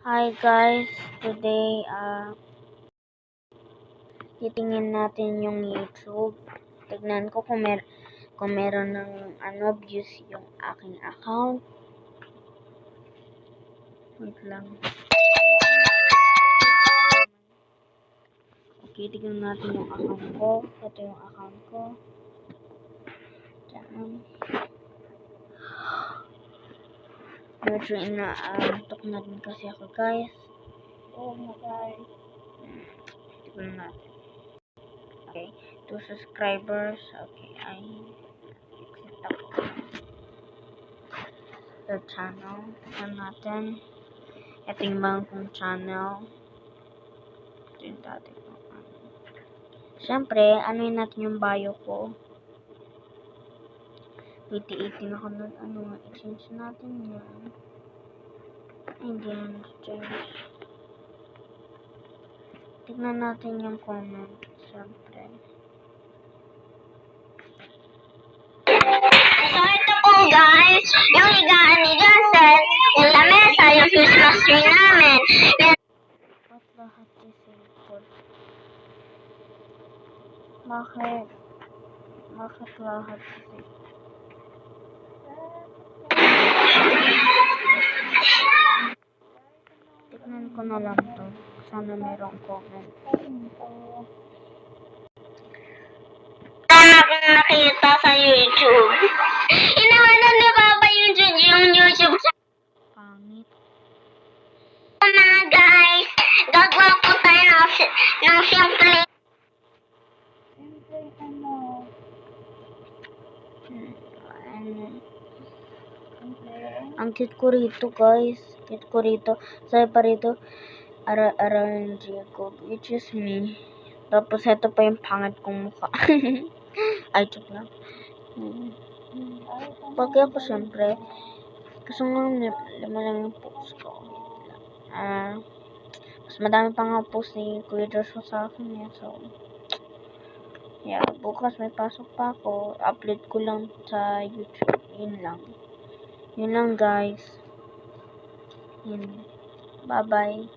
Hi guys, today titingin natin yung YouTube. Tignan ko kung meron ng views yung aking account. Wait lang. Okay, tignan natin yung account ko. Ito yung account ko. Diyan. Medyo tok na din kasi ako guys. Oh my guys. Tignan natin. Okay, 2 subscribers. Okay, I exit ako. The channel. Tignan natin. Ito yung mga kong channel. Ito yung dati ko. Siyempre, anuin natin yung bio ko. 2018 ako nun. I-change natin yan. Hindi yan change. Tignan natin yung comment. Siyempre. So, ito po guys, yung higaan ni Joseph, yung lamesa, yung Christmas tree namin. Ba't lahat disabled? Bakit? Bakit lahat disabled? Tignan ko na lang to. Sana merong comment. Wala akong nakita sa YouTube. Inawanan ni Papa yung YouTube sa Pangit. mga guys. Gagawa po tayo ng simple. Ang cute ko rito guys. Cute ko rito. Sabi pa rito, RNG code, which is me. Tapos ito pa yung pangit kong mukha. Ay, joke lang. Bagay ako syempre. Kasi nga lima lang yung post ko. Mas madami pa nga post ni Kuya Joshua sa akin eh. So, yeah, bukas may pasok pa ako. Upload ko lang sa YouTube. Yun lang. Yun lang guys. Yun. Bye-bye.